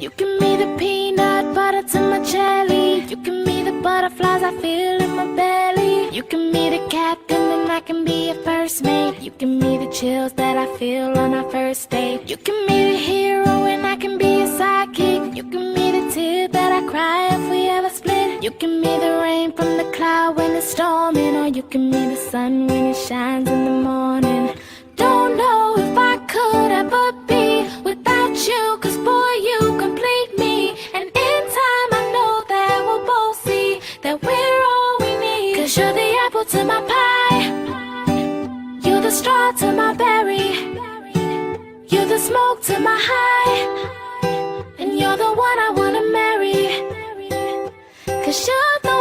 You give me the peanut butter to my jelly. You give me the butterflies I feel in my belly. You give me the captain, then I can be a first mate. You give me the chills that I feel on our first date. You give me the hero and I can be a sidekick. You give me the tear that I cry if we ever split. You give me the rain from the cloud when it's storming, or you give me the sun when it shines in the morning. Don't know if I could ever be without you, 'cause boy, you complete me. And in time I know that we'll both see that we're all we need. 'Cause you're the apple to my pie, you're the straw to my berry, you're the smoke to my high, and you're the one I wanna marry. 'Cause you're the